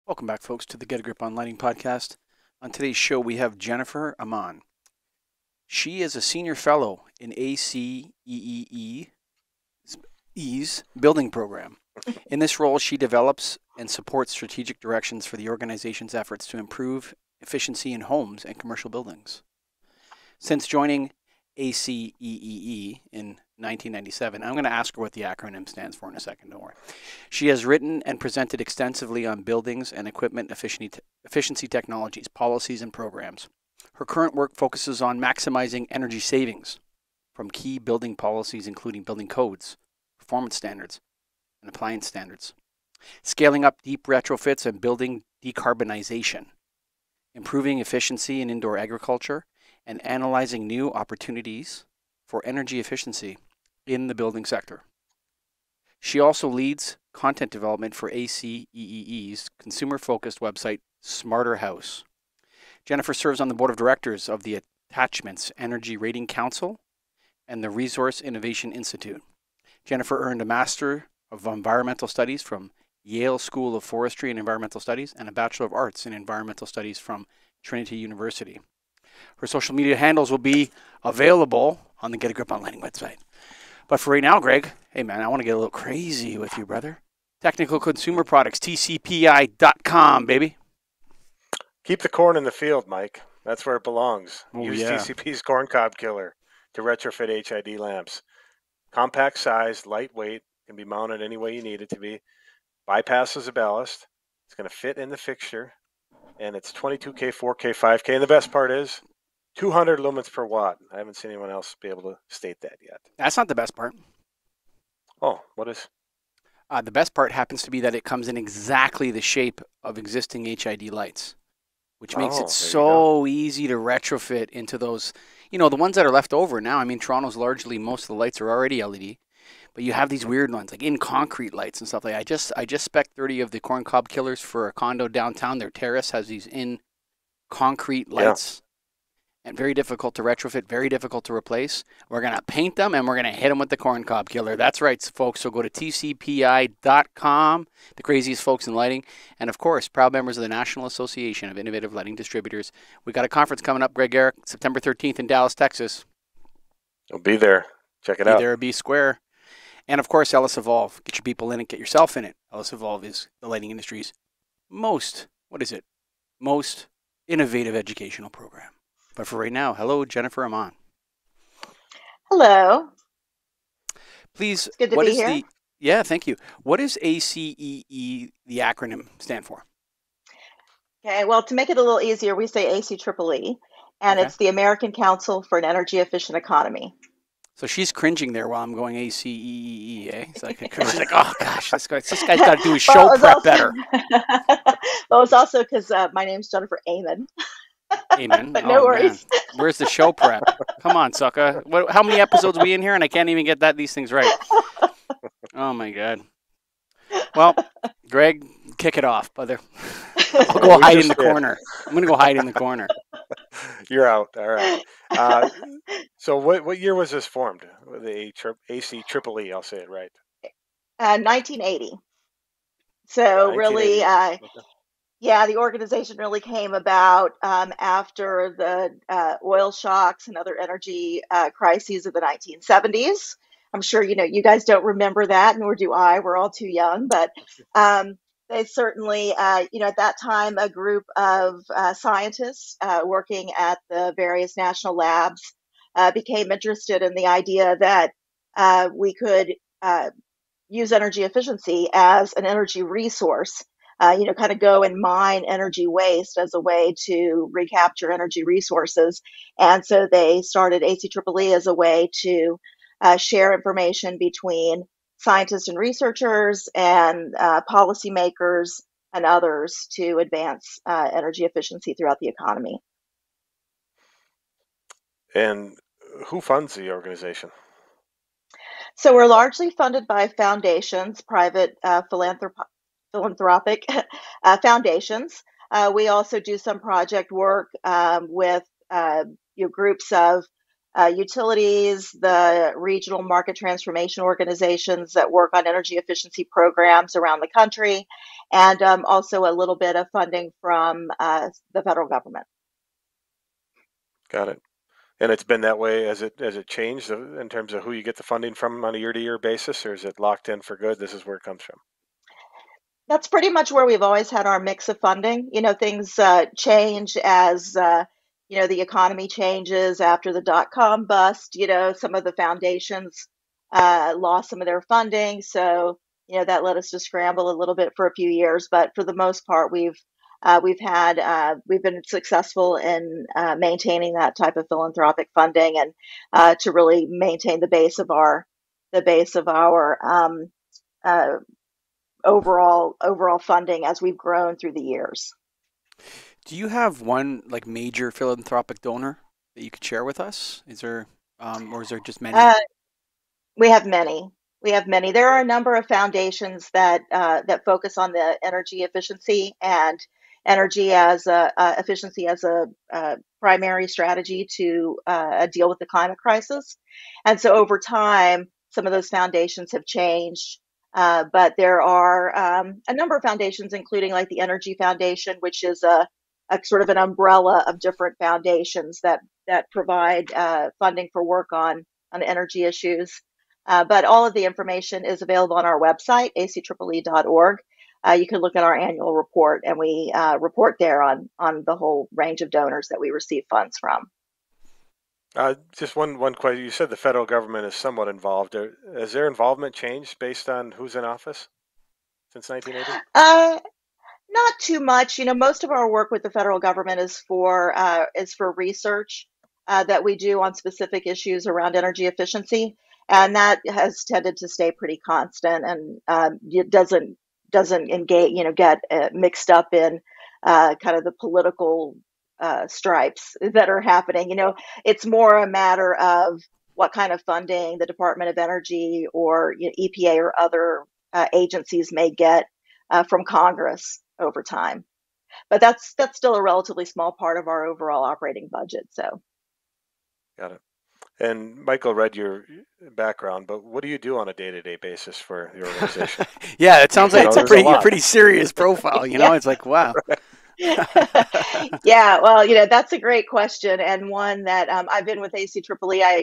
Welcome back, folks, to the Get a Grip on Lighting podcast. On today's show, we have Jennifer Amann. She is a senior fellow in ACEEE's building program. In this role, she develops and supports strategic directions for the organization's efforts to improve efficiency in homes and commercial buildings. Since joining ACEEE in 1997. I'm going to ask her what the acronym stands for in a second, don't worry. She has written and presented extensively on buildings and equipment efficiency technologies, policies, and programs. Her current work focuses on maximizing energy savings from key building policies, including building codes, performance standards, and appliance standards, scaling up deep retrofits and building decarbonization, improving efficiency in indoor agriculture, and analyzing new opportunities for energy efficiency in the building sector. She also leads content development for ACEEE's consumer-focused website, Smarter House. Jennifer serves on the board of directors of the Attachments Energy Rating Council and the Resource Innovation Institute. Jennifer earned a Master of Environmental Studies from Yale School of Forestry and Environmental Studies and a Bachelor of Arts in Environmental Studies from Trinity University. Her social media handles will be available on the Get a Grip on Lighting website. But for right now, Greg, hey man, I want to get a little crazy with you, brother. Technical Consumer Products, TCPI.com, baby. Keep the corn in the field, Mike. That's where it belongs. Oh, Use yeah. TCP's corn cob killer to retrofit HID lamps. Compact size, lightweight, can be mounted any way you need it to be. Bypasses the ballast. It's going to fit in the fixture. And it's 22K, 4K, 5K. And the best part is 200 lumens per watt. I haven't seen anyone else be able to state that yet. That's not the best part. Oh, what is? The best part happens to be that it comes in exactly the shape of existing HID lights, which makes it so easy to retrofit into those, the ones that are left over now. I mean, Toronto's largely, most of the lights are already LED, but you have these weird ones, like in concrete lights and stuff like that. I just spec'd 30 of the corn cob killers for a condo downtown. Their terrace has these in concrete lights. And very difficult to retrofit, very difficult to replace. We're going to paint them and we're going to hit them with the corn cob killer. That's right, folks. So go to tcpi.com, the craziest folks in lighting. And of course, proud members of the National Association of Innovative Lighting Distributors. We got a conference coming up, Greg Eric, September 13th in Dallas, Texas. I'll be there. Check it out. Be there, be square. And of course, Ellis Evolve. Get your people in it, get yourself in it. Ellis Evolve is the lighting industry's most innovative educational program. But for right now, hello, Jennifer Amann. Hello. Please, it's good to be here. Yeah, thank you. What does ACEE, the acronym, stand for? Okay, well, to make it a little easier, we say ACEEE, and it's the American Council for an Energy Efficient Economy. So she's cringing there while I'm going ACEEE, eh? It's like, she's like, oh gosh, this guy's got to do his show prep better. Well, it's also because my name's Jennifer Amann. Amen. But no worries. Man. Where's the show prep? Come on, sucker. How many episodes are we in here? And I can't even get these things right. Oh, my God. Well, Greg, kick it off, brother. I'll go hide in the corner. I'm going to go hide in the corner. You're out. All right. So what year was this formed? The ACEEE, I'll say it right. 1980. So 1980. Really... Yeah, the organization really came about after the oil shocks and other energy crises of the 1970s. I'm sure you guys don't remember that, nor do I. We're all too young, but they certainly, at that time, a group of scientists working at the various national labs became interested in the idea that we could use energy efficiency as an energy resource. Kind of go and mine energy waste as a way to recapture energy resources. And so they started ACEEE as a way to share information between scientists and researchers and policymakers and others to advance energy efficiency throughout the economy. And who funds the organization? So we're largely funded by foundations, private philanthropic foundations. We also do some project work with groups of utilities, the regional market transformation organizations that work on energy efficiency programs around the country, and also a little bit of funding from the federal government. Got it. And it's been that way as it changed in terms of who you get the funding from on a year-to-year basis, or is it locked in for good? This is where it comes from. That's pretty much where we've always had our mix of funding. Things change as the economy changes after the dot-com bust. Some of the foundations lost some of their funding, so that led us to scramble a little bit for a few years. But for the most part, we've been successful in maintaining that type of philanthropic funding, and to really maintain the base of our overall funding as we've grown through the years. Do you have one major philanthropic donor that you could share with us? Is there, or is there just many? We have many. There are a number of foundations that focus on the energy efficiency and energy as efficiency as a primary strategy to deal with the climate crisis. And so over time, some of those foundations have changed. But there are a number of foundations, including like the Energy Foundation, which is a sort of an umbrella of different foundations that provide funding for work on energy issues. But all of the information is available on our website, ACEEE.org. You can look at our annual report, and we report there on the whole range of donors that we receive funds from. Just one question. You said the federal government is somewhat involved. Has their involvement changed based on who's in office since 1980? Not too much. Most of our work with the federal government is for research that we do on specific issues around energy efficiency, and that has tended to stay pretty constant, and it doesn't engage, get mixed up in kind of the political stripes that are happening. It's more a matter of what kind of funding the Department of Energy or EPA or other agencies may get from Congress over time. But that's still a relatively small part of our overall operating budget. So, got it. And Michael read your background, but what do you do on a day-to-day basis for the organization? Yeah, it sounds like it's a pretty serious profile. It's like, wow. Yeah, well, that's a great question, and one that I've been with ACEEE.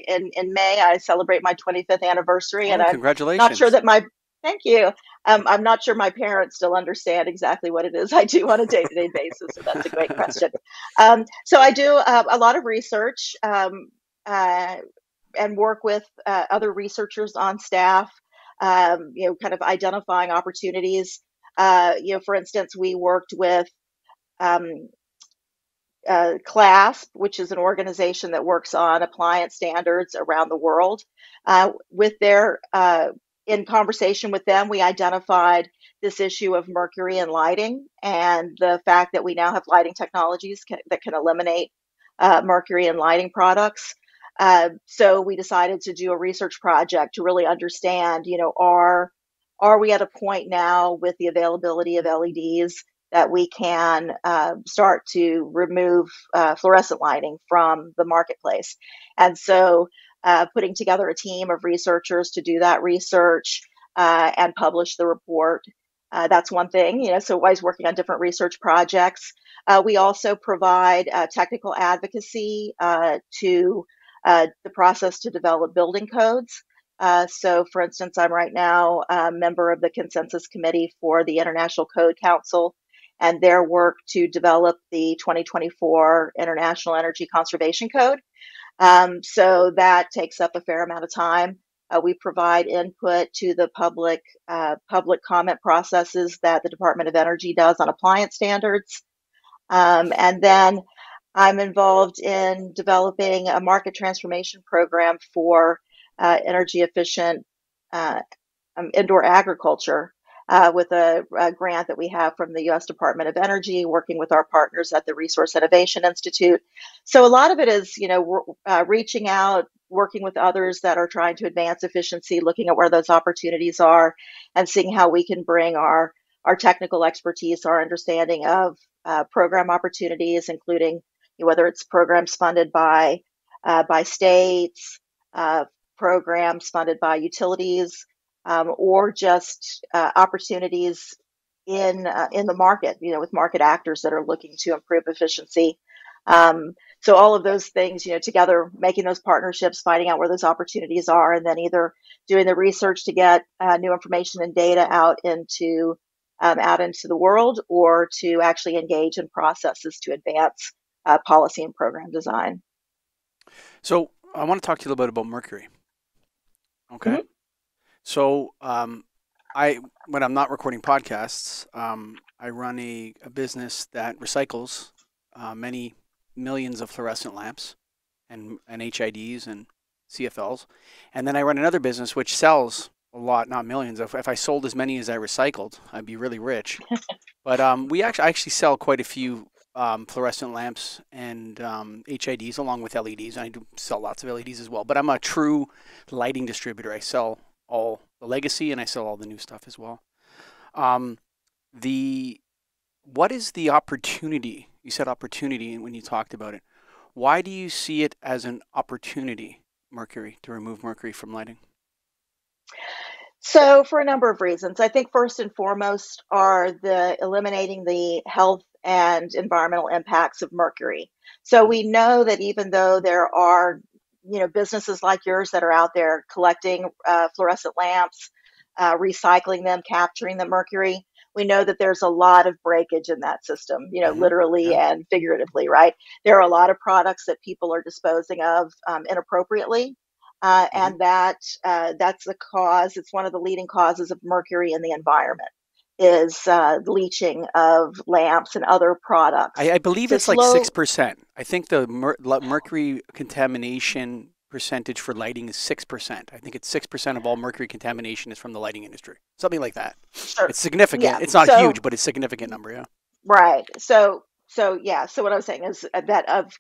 In May, I celebrate my 25th anniversary, and congratulations. I'm not sure that thank you. I'm not sure my parents still understand exactly what it is I do on a day-to-day basis, so that's a great question. So I do a lot of research and work with other researchers on staff, kind of identifying opportunities. For instance, we worked with CLASP, which is an organization that works on appliance standards around the world. In conversation with them, we identified this issue of mercury in lighting and the fact that we now have lighting technologies that can eliminate mercury in lighting products. So we decided to do a research project to really understand, are we at a point now with the availability of LEDs that we can start to remove fluorescent lighting from the marketplace? And so putting together a team of researchers to do that research and publish the report. That's one thing, so always working on different research projects. We also provide technical advocacy to the process to develop building codes. So, for instance, I'm right now a member of the Consensus Committee for the International Code Council and their work to develop the 2024 International Energy Conservation Code. So that takes up a fair amount of time. We provide input to the public comment processes that the Department of Energy does on appliance standards. And then I'm involved in developing a market transformation program for energy efficient indoor agriculture with a grant that we have from the U.S. Department of Energy, working with our partners at the Resource Innovation Institute. So a lot of it is, reaching out, working with others that are trying to advance efficiency, looking at where those opportunities are, and seeing how we can bring our technical expertise, our understanding of program opportunities, including whether it's programs funded by by states, programs funded by utilities, or just opportunities in the market, with market actors that are looking to improve efficiency. So all of those things, together, making those partnerships, finding out where those opportunities are, and then either doing the research to get new information and data out into the world, or to actually engage in processes to advance policy and program design. So I want to talk to you a little bit about mercury. Okay. Mm-hmm. So when I'm not recording podcasts, I run a business that recycles many millions of fluorescent lamps and HIDs and CFLs. And then I run another business which sells a lot, not millions. If I sold as many as I recycled, I'd be really rich. But I actually sell quite a few fluorescent lamps and HIDs along with LEDs. I do sell lots of LEDs as well. But I'm a true lighting distributor. I sell all the legacy and I sell all the new stuff as well. What is the opportunity? You said opportunity when you talked about it. Why do you see it as an opportunity, mercury, to remove mercury from lighting? So for a number of reasons. I think first and foremost are eliminating the health and environmental impacts of mercury. So we know that even though there are businesses like yours that are out there collecting fluorescent lamps, recycling them, capturing the mercury, we know that there's a lot of breakage in that system, literally and figuratively, right? There are a lot of products that people are disposing of inappropriately. And that's the cause. It's one of the leading causes of mercury in the environment is leaching of lamps and other products. I believe it's like 6%. I think the mercury contamination percentage for lighting is 6%. I think it's 6% of all mercury contamination is from the lighting industry. Something like that. Sure. It's significant. Yeah. It's not huge, but it's a significant number, yeah. Right. So what I was saying is that of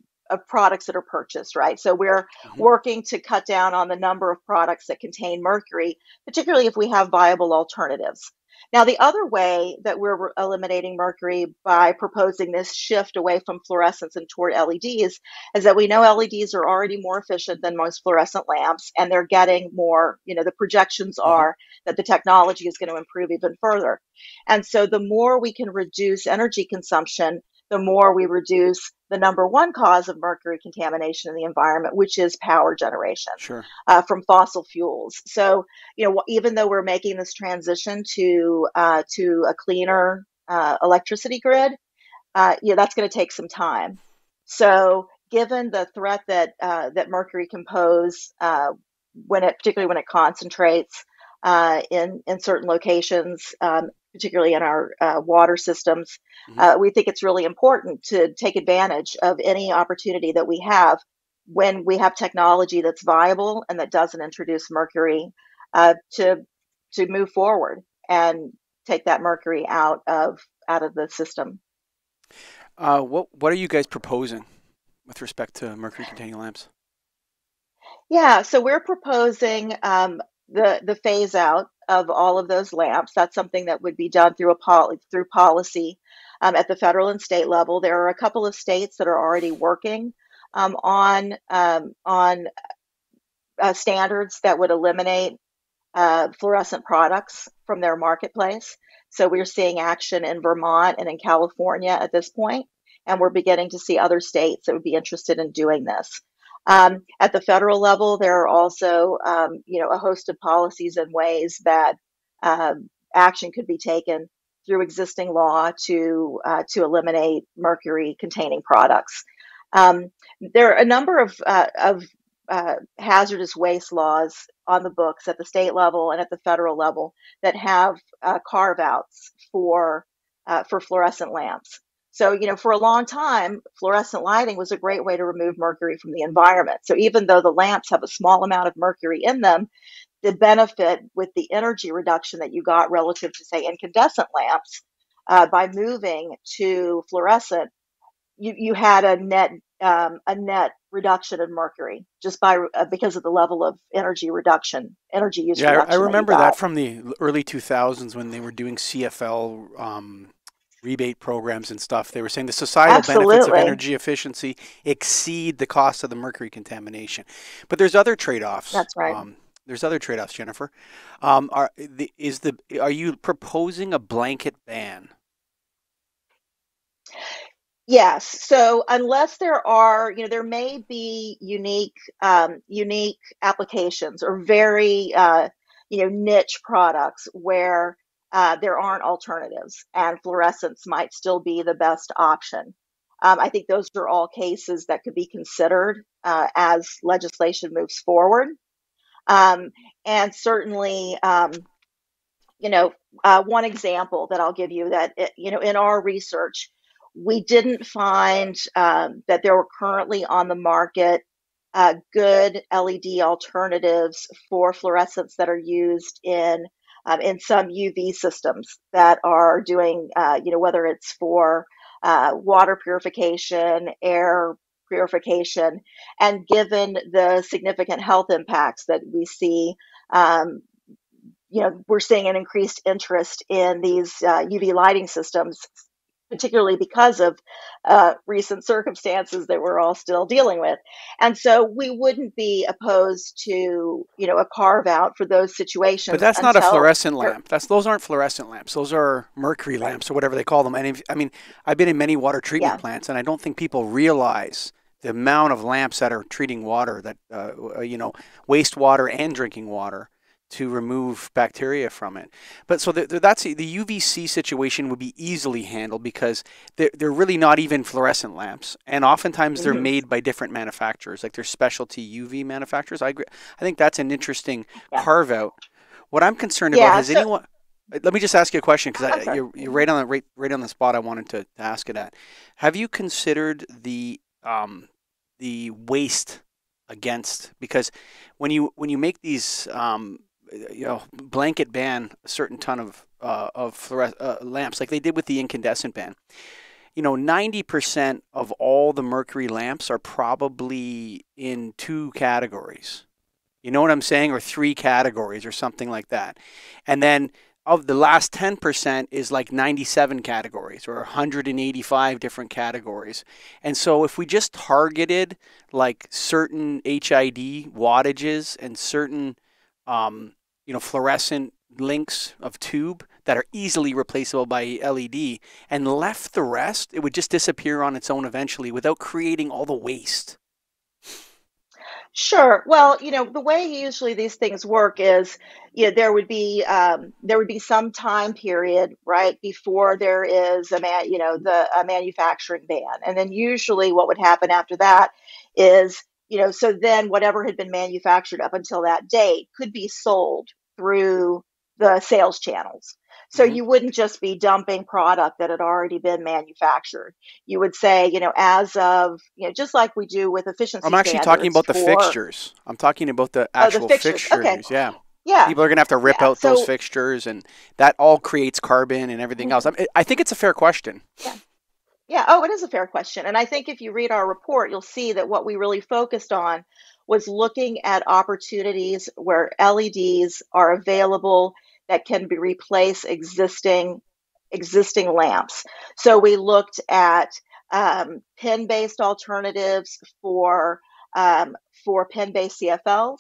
products that are purchased, right? So we're working to cut down on the number of products that contain mercury, particularly if we have viable alternatives. Now, the other way that we're eliminating mercury by proposing this shift away from fluorescents and toward LEDs is that we know LEDs are already more efficient than most fluorescent lamps, and they're getting more, the projections are that the technology is going to improve even further. And so the more we can reduce energy consumption, the more we reduce the number one cause of mercury contamination in the environment, which is power generation from fossil fuels. So, even though we're making this transition to a cleaner electricity grid, that's going to take some time. So, given the threat that mercury can pose, particularly when it concentrates in certain locations, particularly in our water systems, we think it's really important to take advantage of any opportunity that we have when we have technology that's viable and that doesn't introduce mercury to move forward and take that mercury out of the system. What are you guys proposing with respect to mercury-containing lamps? Yeah, so we're proposing the phase out of all of those lamps. That's something that would be done through policy at the federal and state level. There are a couple of states that are already working on standards that would eliminate fluorescent products from their marketplace. So we're seeing action in Vermont and in California at this point, and we're beginning to see other states that would be interested in doing this. At the federal level, there are also, a host of policies and ways that action could be taken through existing law to eliminate mercury-containing products. There are a number of hazardous waste laws on the books at the state level and at the federal level that have carve-outs for fluorescent lamps. So, for a long time, fluorescent lighting was a great way to remove mercury from the environment. So even though the lamps have a small amount of mercury in them, the benefit with the energy reduction that you got relative to, say, incandescent lamps, by moving to fluorescent, you had a net reduction in mercury just because of the level of energy use reduction. Yeah, I remember that from the early 2000s when they were doing CFL rebate programs and stuff. They were saying the societal benefits of energy efficiency exceed the cost of the mercury contamination. But there's other trade-offs. That's right. There's other trade-offs, Jennifer. Are you proposing a blanket ban? Yes. So unless there are, there may be unique applications or very, niche products where there aren't alternatives, and fluorescents might still be the best option. I think those are all cases that could be considered as legislation moves forward. And certainly, one example that I'll give you that, in our research, we didn't find that there were currently on the market good LED alternatives for fluorescents that are used in some UV systems that are doing, whether it's for water purification, air purification, and given the significant health impacts that we see, we're seeing an increased interest in these UV lighting systems, particularly because of recent circumstances that we're all still dealing with. And so we wouldn't be opposed to, a carve out for those situations. But that's not a fluorescent lamp. Those aren't fluorescent lamps. Those are mercury lamps or whatever they call them. And I've been in many water treatment plants, and I don't think people realize the amount of lamps that are treating water, that wastewater and drinking water, to remove bacteria from it. But so that's the UVC situation would be easily handled because they're really not even fluorescent lamps, and oftentimes they're made by different manufacturers, like they're specialty UV manufacturers. I think that's an interesting carve out. What I'm concerned about is anyone. Let me just ask you a question, because you're right on the spot I wanted to ask it at. Have you considered the waste against, because when you make these blanket ban a certain ton of lamps, like they did with the incandescent ban. 90% of all the mercury lamps are probably in 2 categories. You know what I'm saying? Or 3 categories or something like that. And then of the last 10% is like 97 categories or 185 different categories. And so if we just targeted like certain HID wattages and certain fluorescent links of tube that are easily replaceable by LED and left the rest, it would just disappear on its own eventually without creating all the waste. Sure. Well, the way usually these things work is, there would be some time period, right, before there is a manufacturing ban, and then usually what would happen after that is, so then whatever had been manufactured up until that date could be sold through the sales channels. So you wouldn't just be dumping product that had already been manufactured. You would say, as of, just like we do with efficiency standards. I'm actually talking about the fixtures. I'm talking about the actual fixtures. Okay. Yeah. People are going to have to rip out those fixtures, and that all creates carbon and everything else. I think it's a fair question. Yeah. Yeah. Oh, it is a fair question. And I think if you read our report, you'll see that what we really focused on was looking at opportunities where LEDs are available that can replace existing lamps. So we looked at pin-based alternatives for pin-based CFLs,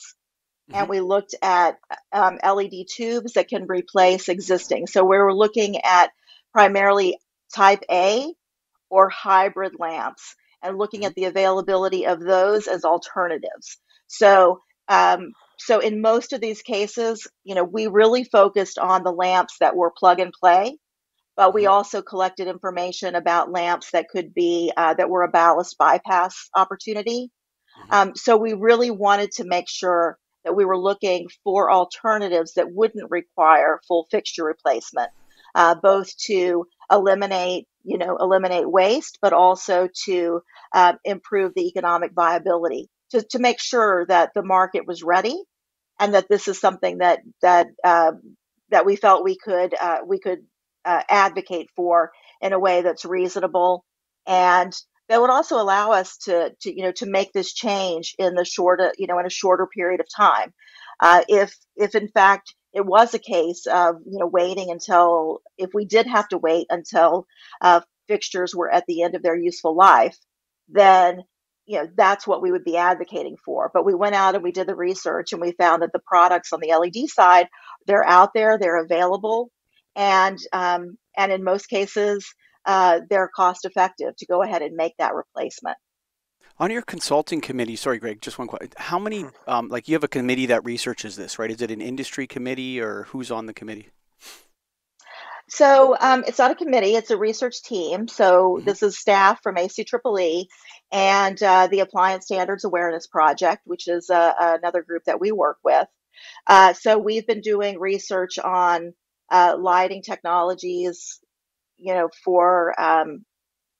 and we looked at LED tubes that can replace existing. So we were looking at primarily type A or hybrid lamps, and looking at the availability of those as alternatives. So in most of these cases, we really focused on the lamps that were plug and play, but we also collected information about lamps that could be that were a ballast bypass opportunity. So we really wanted to make sure that we were looking for alternatives that wouldn't require full fixture replacement, both to eliminate waste, but also to improve the economic viability, to make sure that the market was ready, and that this is something that we felt we could advocate for in a way that's reasonable, and that would also allow us to make this change in a shorter period of time. If in fact it was a case of, waiting until, if we did have to wait until fixtures were at the end of their useful life, then that's what we would be advocating for. But we went out and we did the research, and we found that the products on the LED side, they're out there, they're available, and in most cases, they're cost effective to go ahead and make that replacement. On your consulting committee, sorry, Greg, just one question. How many, like you have a committee that researches this, right? Is it an industry committee, or who's on the committee? So it's not a committee, it's a research team. So this is staff from ACEEE and the Appliance Standards Awareness Project, which is another group that we work with. So we've been doing research on lighting technologies, for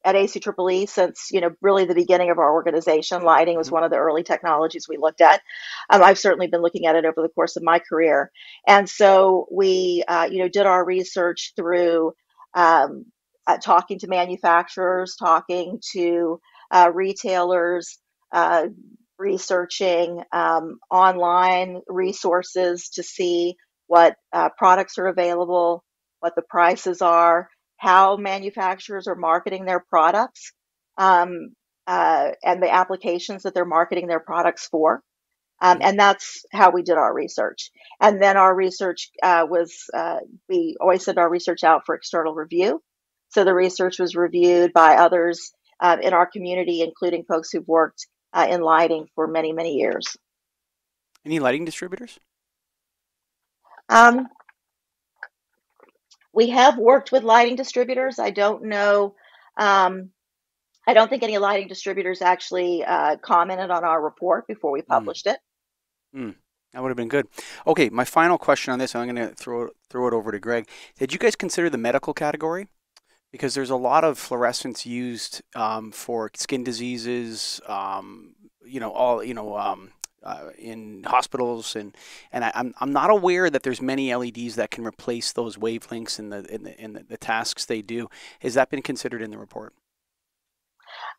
at ACEEE since, really the beginning of our organization. Lighting was one of the early technologies we looked at. I've certainly been looking at it over the course of my career. And so we, did our research through talking to manufacturers, talking to retailers, researching online resources to see what products are available, what the prices are, how manufacturers are marketing their products, and the applications that they're marketing their products for. And that's how we did our research. And then our research we always send our research out for external review. So the research was reviewed by others in our community, including folks who've worked in lighting for many, many years. Any lighting distributors? We have worked with lighting distributors. I don't know. I don't think any lighting distributors actually commented on our report before we published it. That would have been good. Okay, my final question on this, I'm going to throw it over to Greg. Did you guys consider the medical category? Because there's a lot of fluorescents used for skin diseases, in hospitals, and I'm not aware that there's many LEDs that can replace those wavelengths in the tasks they do. Has that been considered in the report?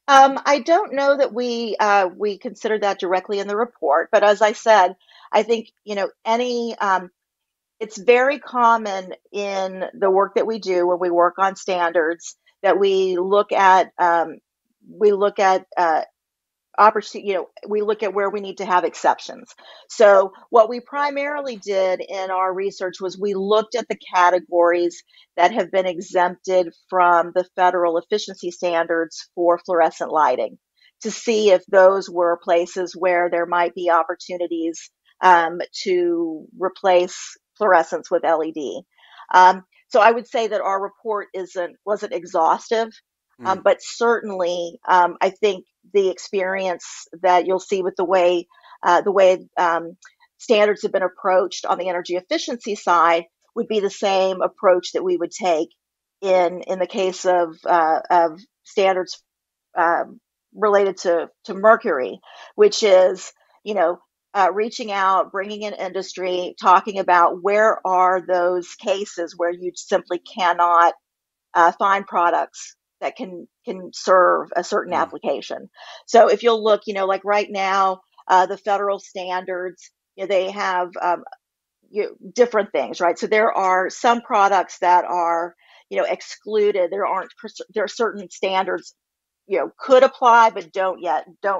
I don't know that we considered that directly in the report, but as I said, I think it's very common in the work that we do when we work on standards that we look at opportunity, we look at where we need to have exceptions. So what we primarily did in our research was we looked at the categories that have been exempted from the federal efficiency standards for fluorescent lighting to see if those were places where there might be opportunities to replace fluorescence with LED. So I would say that our report wasn't exhaustive, but certainly I think the experience that you'll see with the way standards have been approached on the energy efficiency side would be the same approach that we would take in the case of standards related to mercury, which is reaching out, bringing in industry, talking about where are those cases where you simply cannot find products that can serve a certain application. So if you'll look, like right now, the federal standards, they have different things, right? So there are some products that are, excluded. There are certain standards, could apply, but don't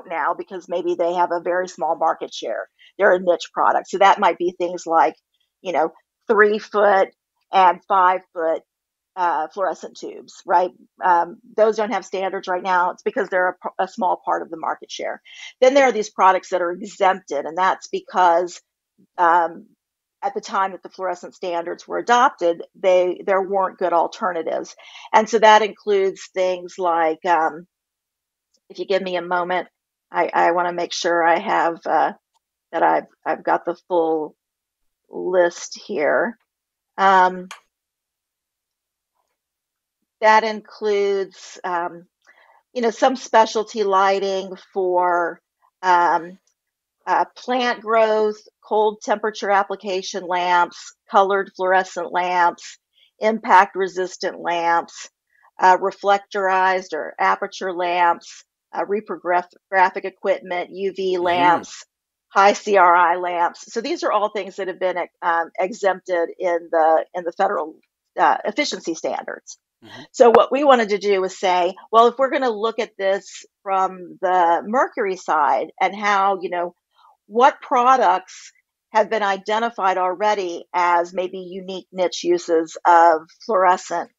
now, because maybe they have a very small market share. They're a niche product. So that might be things like, 3-foot and 5-foot fluorescent tubes, right? Those don't have standards right now. It's because they're a small part of the market share. Then there are these products that are exempted, and that's because at the time that the fluorescent standards were adopted, there weren't good alternatives. And so that includes things like, if you give me a moment, I want to make sure I have that I've got the full list here. That includes, some specialty lighting for plant growth, cold temperature application lamps, colored fluorescent lamps, impact resistant lamps, reflectorized or aperture lamps, reprographic equipment, UV lamps, high CRI lamps. So these are all things that have been exempted in the federal efficiency standards. Mm-hmm. So what we wanted to do was say, well, if we're going to look at this from the mercury side and how, what products have been identified already as maybe unique niche uses of fluorescent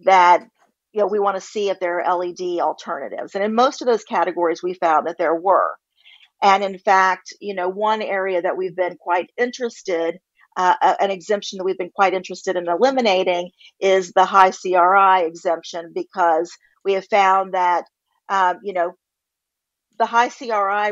that, we want to see if there are LED alternatives. And in most of those categories, we found that there were. And in fact, one area that we've been quite interested, an exemption that we've been quite interested in eliminating is the high CRI exemption, because we have found that, the high CRI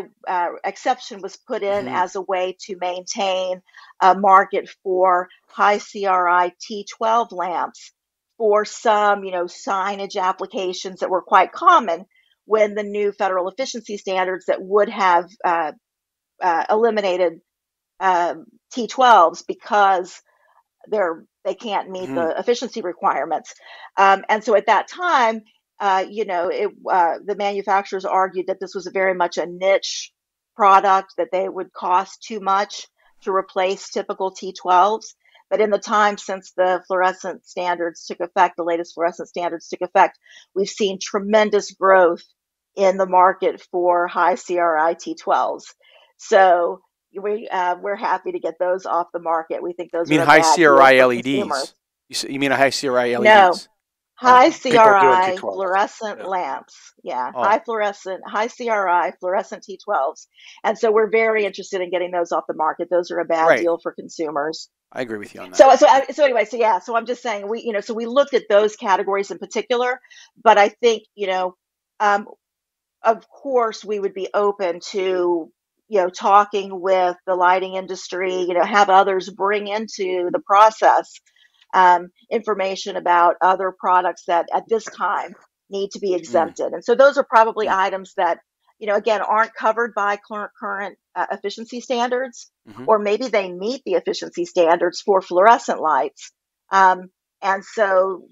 exception was put in Mm-hmm. as a way to maintain a market for high CRI T12 lamps for some, signage applications that were quite common when the new federal efficiency standards that would have eliminated T12s because they can't meet Mm-hmm. the efficiency requirements. And so at that time, the manufacturers argued that this was very much a niche product, that they would cost too much to replace typical T12s. But in the time since the fluorescent standards took effect, the latest fluorescent standards took effect, we've seen tremendous growth in the market for high CRI T12s. So we're happy to get those off the market. We think those You mean are a high bad deal CRI for consumers. LEDs? You mean a high CRI No, LEDs? high People doing CRI T12. fluorescent Yeah. lamps. Yeah, Oh. high CRI fluorescent T12s. And so we're very interested in getting those off the market. Those are a bad Right. deal for consumers. I agree with you on that. So I'm just saying so we looked at those categories in particular, but I think, of course we would be open to, talking with the lighting industry, have others bring into the process information about other products that at this time need to be exempted. And so those are probably items that, again, aren't covered by current efficiency standards, or maybe they meet the efficiency standards for fluorescent lights. And so,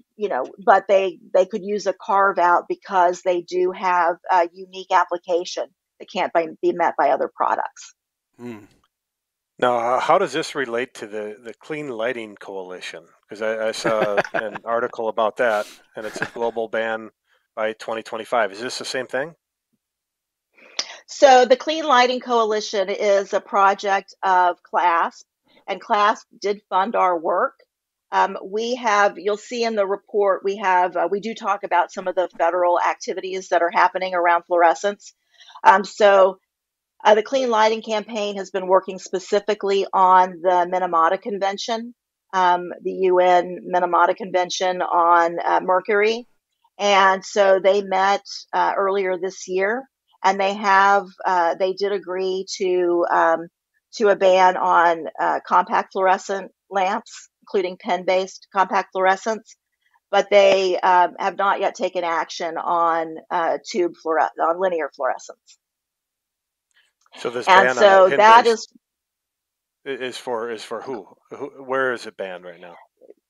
but they could use a carve out because they do have a unique application that can't be met by other products. Now, how does this relate to the Clean Lighting Coalition? Because I saw an article about that, and it's a global ban by 2025. Is this the same thing? So the Clean Lighting Coalition is a project of CLASP, and CLASP did fund our work. You'll see in the report, we do talk about some of the federal activities that are happening around fluorescence. The Clean Lighting Campaign has been working specifically on the Minamata Convention, the UN Minamata Convention on mercury. And so they met earlier this year, and they did agree to a ban on compact fluorescent lamps, including pen-based compact fluorescents. But they have not yet taken action on on linear fluorescence. So this ban on the pen-based is for who? Where is it banned right now?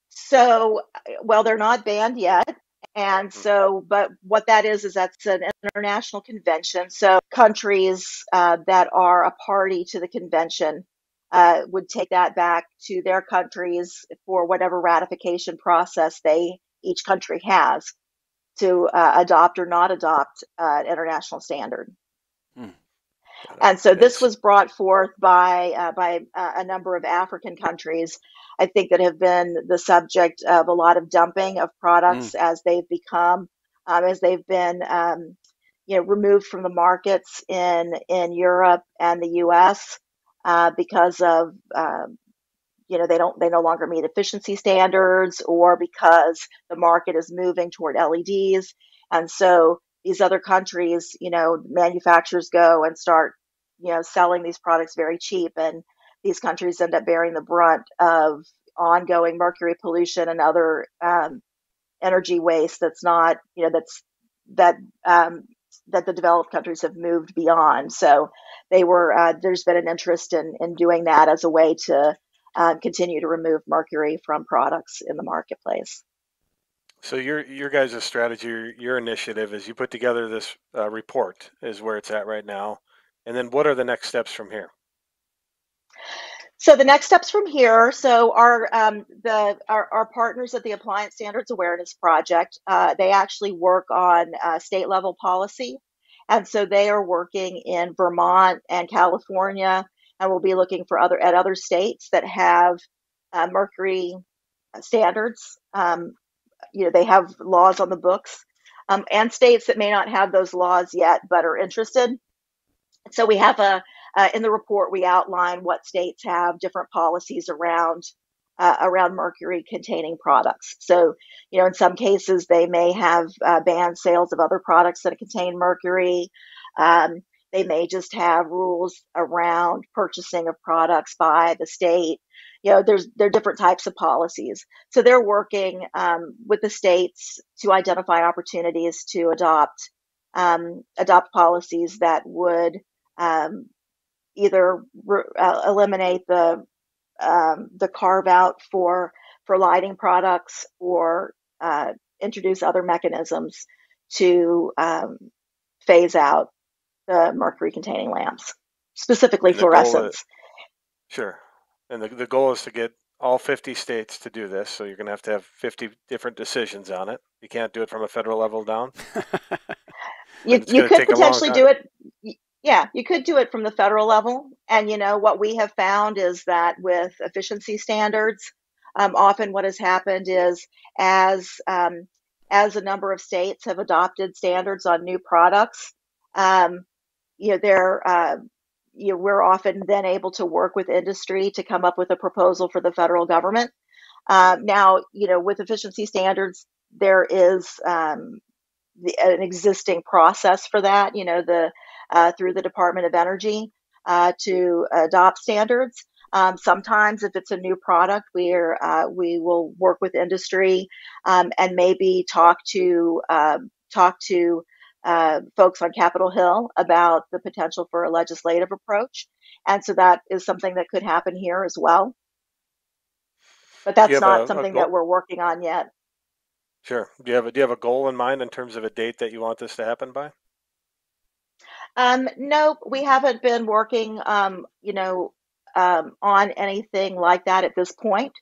So, well, they're not banned yet. And so, but what that is that's an international convention. So countries that are a party to the convention would take that back to their countries for whatever ratification process each country has to adopt or not adopt an international standard. And so this was brought forth by a number of African countries, I think, that have been the subject of a lot of dumping of products as they've been removed from the markets in Europe and the U.S. Because of they no longer meet efficiency standards, or because the market is moving toward LEDs. And so these other countries, manufacturers go and start, selling these products very cheap, and these countries end up bearing the brunt of ongoing mercury pollution and other energy waste that's not, that the developed countries have moved beyond. So there's been an interest in doing that as a way to continue to remove mercury from products in the marketplace. So your guys' strategy, your initiative, is you put together this report, is where it's at right now, and then what are the next steps from here? So the next steps from here. So our partners at the Appliance Standards Awareness Project, they actually work on state level policy, and so they are working in Vermont and California, and we'll be looking for other states that have mercury standards. They have laws on the books, and states that may not have those laws yet but are interested. So we have in the report, we outline what states have different policies around mercury containing products. So, in some cases, they may have banned sales of other products that contain mercury. They may just have rules around purchasing of products by the state. There are different types of policies. So they're working with the states to identify opportunities to adopt policies that would either eliminate the carve out for lighting products, or introduce other mechanisms to phase out the mercury containing lamps, specifically fluorescents. Sure. And the goal is to get all 50 states to do this. So you're going to have 50 different decisions on it. You can't do it from a federal level down. You could potentially do it. Yeah, you could do it from the federal level. And, what we have found is that with efficiency standards, often what has happened is as a number of states have adopted standards on new products, we're often then able to work with industry to come up with a proposal for the federal government. Now, with efficiency standards, there is an existing process for that, through the Department of Energy to adopt standards. Sometimes if it's a new product, we will work with industry and maybe talk to folks on Capitol Hill about the potential for a legislative approach. And so that is something that could happen here as well. But that's not something that we're working on yet. Sure. Do you have a goal in mind in terms of a date that you want this to happen by? Nope, we haven't been working, on anything like that at this point.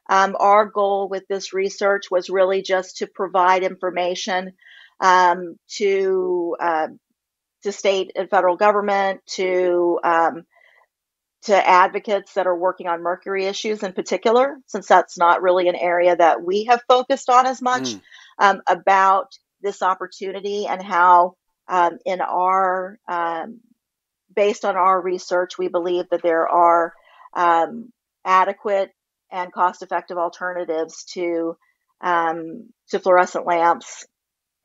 Our goal with this research was really just to provide information to state and federal government, to advocates that are working on mercury issues in particular, since that's not really an area that we have focused on as much, about this opportunity and how based on our research, we believe that there are adequate and cost-effective alternatives to fluorescent lamps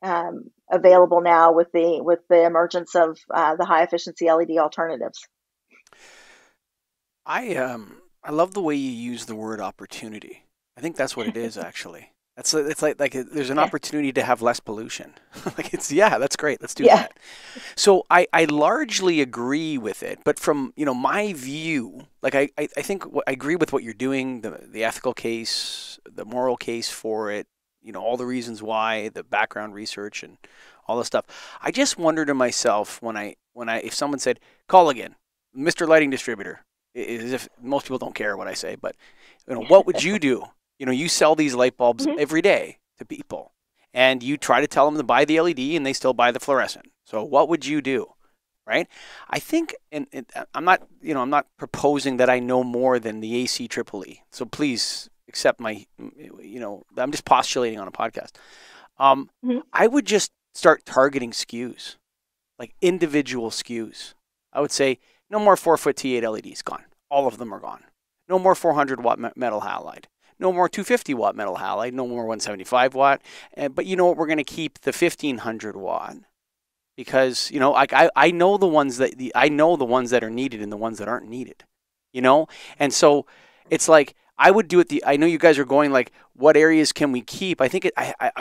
available now with the emergence of the high-efficiency LED alternatives. I love the way you use the word opportunity. I think that's what it is, actually. It's like there's an opportunity to have less pollution. That's great. Let's do that. So I largely agree with it, but from my view, I think I agree with what you're doing, the ethical case, the moral case for it, all the reasons why, the background research and all this stuff. I just wonder to myself if someone said, call again, Mr. Lighting Distributor, as if most people don't care what I say, but what would you do? You sell these light bulbs every day to people, and you try to tell them to buy the LED, and they still buy the fluorescent. So what would you do, right? I think, and I'm not proposing that I know more than the ACEEE. So please accept my, I'm just postulating on a podcast. I would just start targeting SKUs, like individual SKUs. I would say no more 4-foot T8 LEDs, gone. All of them are gone. No more 400-watt metal halide. No more 250-watt metal halide, no more 175-watt. But you know what? We're going to keep the 1500-watt because I know the ones that are needed and the ones that aren't needed. And so it's like I would do it. I know you guys are going like, what areas can we keep? I think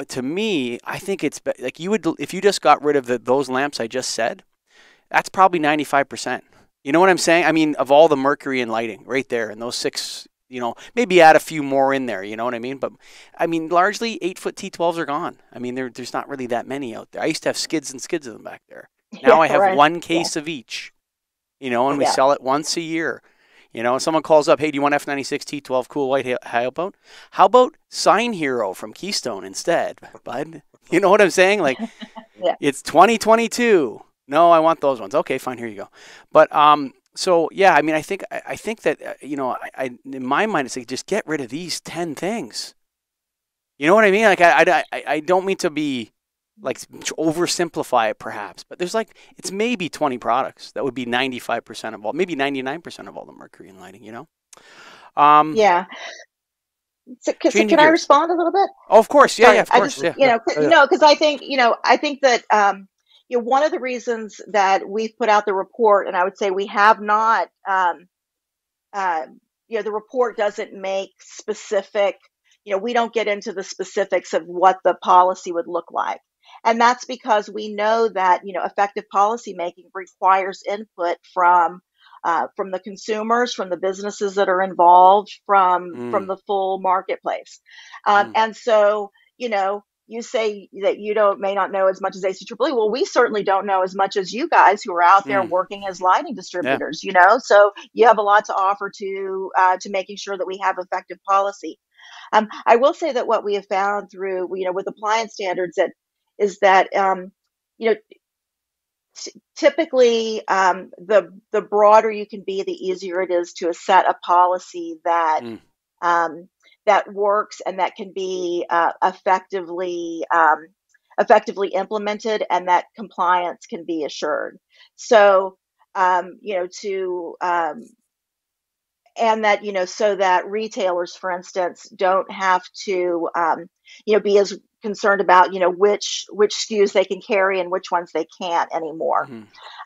to me, I think it's like you would if you just got rid of those lamps I just said. That's probably 95%. You know what I'm saying? I mean, of all the mercury and lighting right there, and those 6. Maybe add a few more in there, you know what I mean? But, I mean, largely 8-foot T12s are gone. I mean, there's not really that many out there. I used to have skids and skids of them back there. Now I have one case of each, and we sell it once a year. You know, someone calls up, hey, do you want F96 T12 cool white Hailboat? How about Sign Hero from Keystone instead, bud? You know what I'm saying? Like, Yeah. It's 2022. No, I want those ones. Okay, fine, here you go. But so yeah, I mean, I think that you know, I in my mind, it's like just get rid of these 10 things. You know what I mean? Like I don't mean to be like oversimplify it perhaps, but there's like it's maybe 20 products that would be 95% of all, maybe 99% of all the mercury in lighting. You know? Yeah. So Changing can I gears. respond a little bit? Oh, of course. Sorry, Yeah, of I course. just, Yeah. because I think that one of the reasons that we've put out the report, and I would say we have not, the report doesn't make specific, we don't get into the specifics of what the policy would look like. And that's because we know that, effective policy making requires input from the consumers, from the businesses that are involved, from the full marketplace. And so, you say that you may not know as much as ACEEE. Well, we certainly don't know as much as you guys who are out there working as lighting distributors. So you have a lot to offer to making sure that we have effective policy. I will say that what we have found through, with appliance standards, is that typically the broader you can be, the easier it is to set a policy that that works and that can be effectively implemented, and that compliance can be assured. So and that so that retailers, for instance, don't have to be as concerned about which SKUs they can carry and which ones they can't anymore.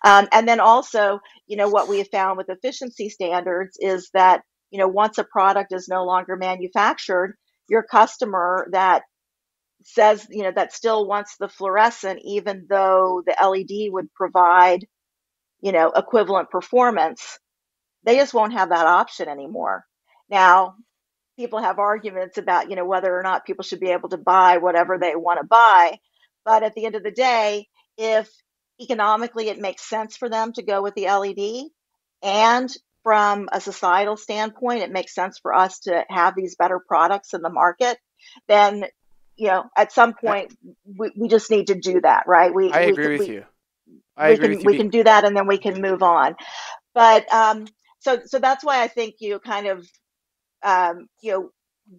And then also what we have found with efficiency standards is that once a product is no longer manufactured, your customer that says that still wants the fluorescent, even though the LED would provide equivalent performance, they just won't have that option anymore. Now, people have arguments about, whether or not people should be able to buy whatever they want to buy. But at the end of the day, if economically it makes sense for them to go with the LED, and from a societal standpoint, it makes sense for us to have these better products in the market, then, at some point, we just need to do that, right? I agree with you. We can do that, and then we can move on. But so that's why I think you kind of,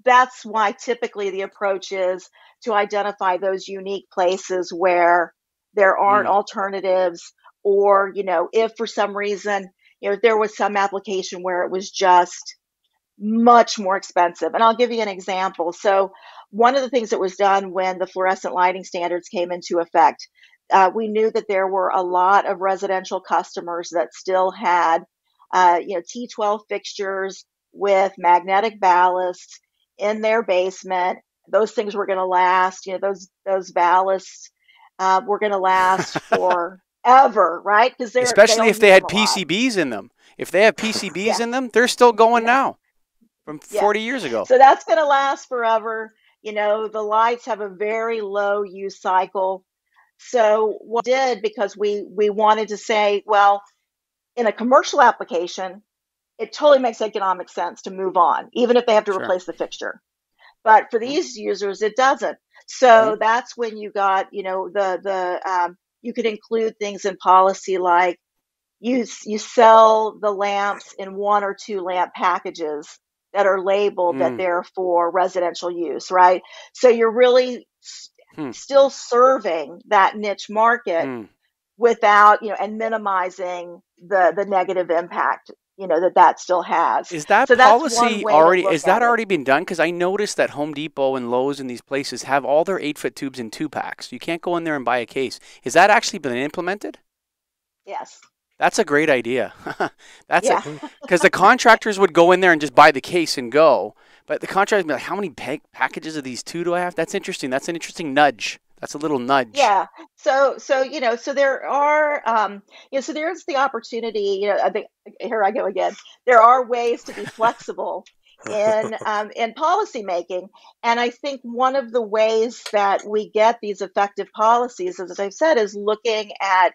that's why typically the approach is to identify those unique places where there aren't alternatives, or, if for some reason, if there was some application where it was just much more expensive. And I'll give you an example. So one of the things that was done when the fluorescent lighting standards came into effect, we knew that there were a lot of residential customers that still had T12 fixtures with magnetic ballasts in their basement. Those things were going to last. Those ballasts were going to last forever, right? Because especially if they had PCBs in them. If they have PCBs in them, they're still going now from 40 years ago. So that's going to last forever. The lights have a very low use cycle. So what we did, because we wanted to say, well, in a commercial application, it totally makes economic sense to move on, even if they have to replace the fixture. But for these users, it doesn't. So that's when you got, you could include things in policy like you sell the lamps in 1 or 2 lamp packages that are labeled that they're for residential use, right? So you're really still serving that niche market without, and minimizing the negative impact, that still has. Is that policy already, is that already been done? Because I noticed that Home Depot and Lowe's and these places have all their 8-foot tubes in 2-packs. You can't go in there and buy a case. Is that actually been implemented? Yes. That's a great idea. Because the contractors would go in there and just buy the case and go. But the contractors would be like, how many packages of these 2 do I have? That's interesting. That's an interesting nudge. That's a little nudge. Yeah. So there are, so there's the opportunity, I think, here I go again. There are ways to be flexible in policy making. And I think one of the ways that we get these effective policies, as I've said, is looking at,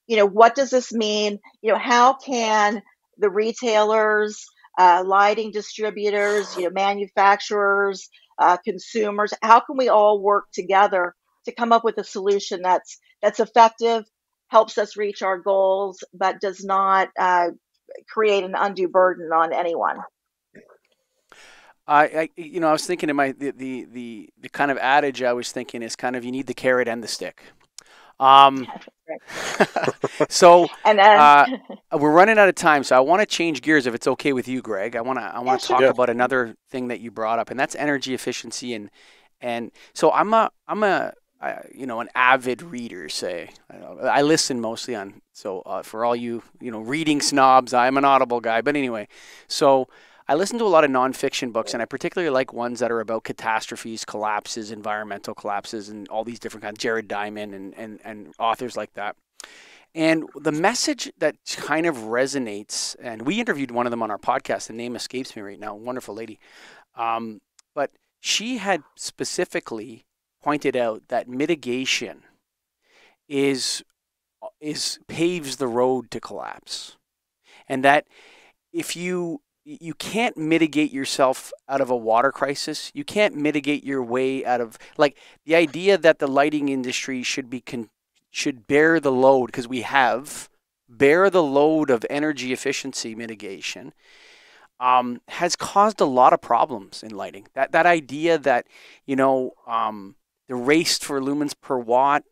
what does this mean? How can the retailers, lighting distributors, manufacturers, consumers. How can we all work together to come up with a solution that's effective, helps us reach our goals, but does not create an undue burden on anyone? I was thinking in the kind of adage I was thinking is kind of you need the carrot and the stick. So And we're running out of time, so I want to change gears if it's okay with you, Greg. I want to talk sure. about another thing that you brought up, and that's energy efficiency. And so I'm an avid reader. Say I listen mostly on. So for all you reading snobs, I'm an Audible guy. But anyway, so I listen to a lot of nonfiction books, and I particularly like ones that are about catastrophes, collapses, environmental collapses, and all these different kinds. Jared Diamond and authors like that. And the message that kind of resonates, and we interviewed one of them on our podcast. The name escapes me right now. Wonderful lady, but she had specifically pointed out that mitigation is paves the road to collapse, and that if you can't mitigate yourself out of a water crisis. You can't mitigate your way out of, like, the idea that the lighting industry should bear the load, because bear the load of energy efficiency mitigation, has caused a lot of problems in lighting. That idea that the race for lumens per watt,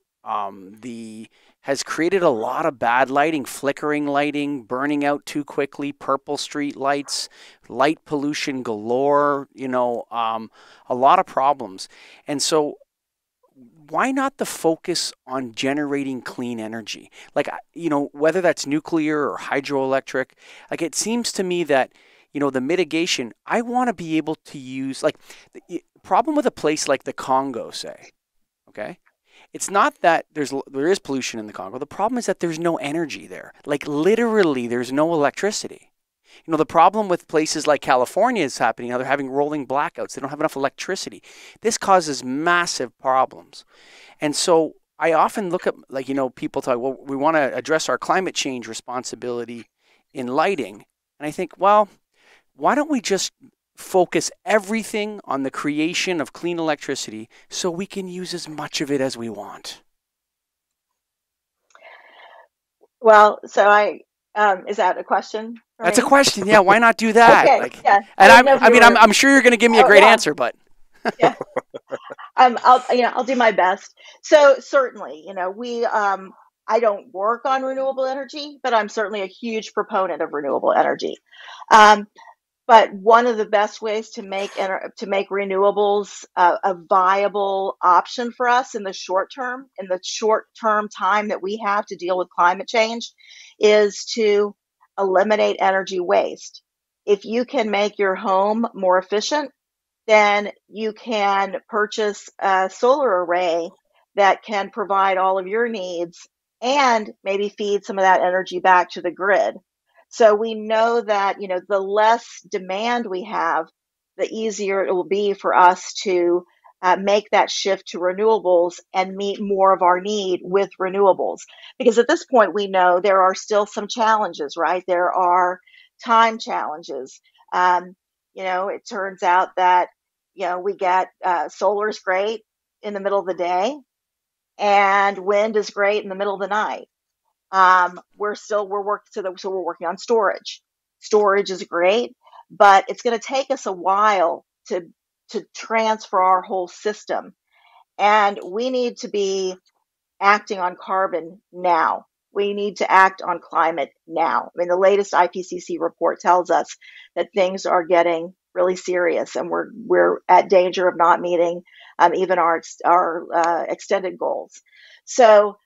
has created a lot of bad lighting, flickering lighting, burning out too quickly, purple street lights, light pollution galore, a lot of problems. And so why not the focus on generating clean energy? Like, whether that's nuclear or hydroelectric, like, it seems to me that, the mitigation, I want to be able to use, like, the problem with a place like the Congo, say, okay? It's not that there is pollution in the Congo. The problem is that there's no energy there. Like, literally, there's no electricity. The problem with places like California is happening now. They're having rolling blackouts. They don't have enough electricity. This causes massive problems. And so I often look at, people talk, well, we want to address our climate change responsibility in lighting. And I think, well, why don't we just focus everything on the creation of clean electricity so we can use as much of it as we want? Well, so is that a question? That's a question. Yeah, why not do that? Okay, yeah. And I'm sure you're going to give me a great answer, but yeah. I'll do my best. So certainly, I don't work on renewable energy, but I'm certainly a huge proponent of renewable energy. But one of the best ways to make renewables a viable option for us in the short term time that we have to deal with climate change, is to eliminate energy waste. If you can make your home more efficient, then you can purchase a solar array that can provide all of your needs and maybe feed some of that energy back to the grid. So we know that, the less demand we have, the easier it will be for us to make that shift to renewables and meet more of our need with renewables. Because at this point, we know there are still some challenges, right? There are time challenges. It turns out that, we get solar is great in the middle of the day, and wind is great in the middle of the night. We're working on storage. Storage is great, but it's going to take us a while to transfer our whole system. And we need to be acting on carbon now. We need to act on climate now. I mean, the latest IPCC report tells us that things are getting really serious, and we're at danger of not meeting even our extended goals. So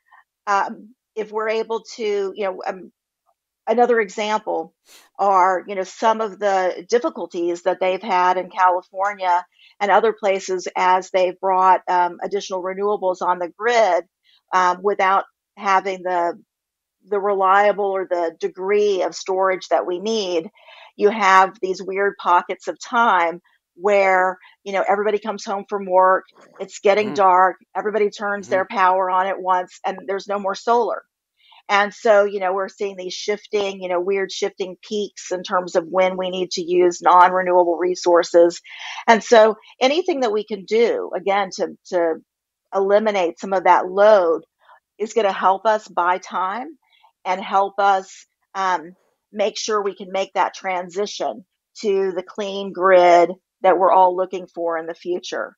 if we're able to, another example are, some of the difficulties that they've had in California and other places as they've brought additional renewables on the grid without having the reliable or the degree of storage that we need. You have these weird pockets of time where, everybody comes home from work, it's getting dark, everybody turns their power on at once, and there's no more solar. And so, we're seeing these shifting, weird shifting peaks in terms of when we need to use non-renewable resources. And so anything that we can do, again, to eliminate some of that load is going to help us buy time and help us make sure we can make that transition to the clean grid that we're all looking for in the future.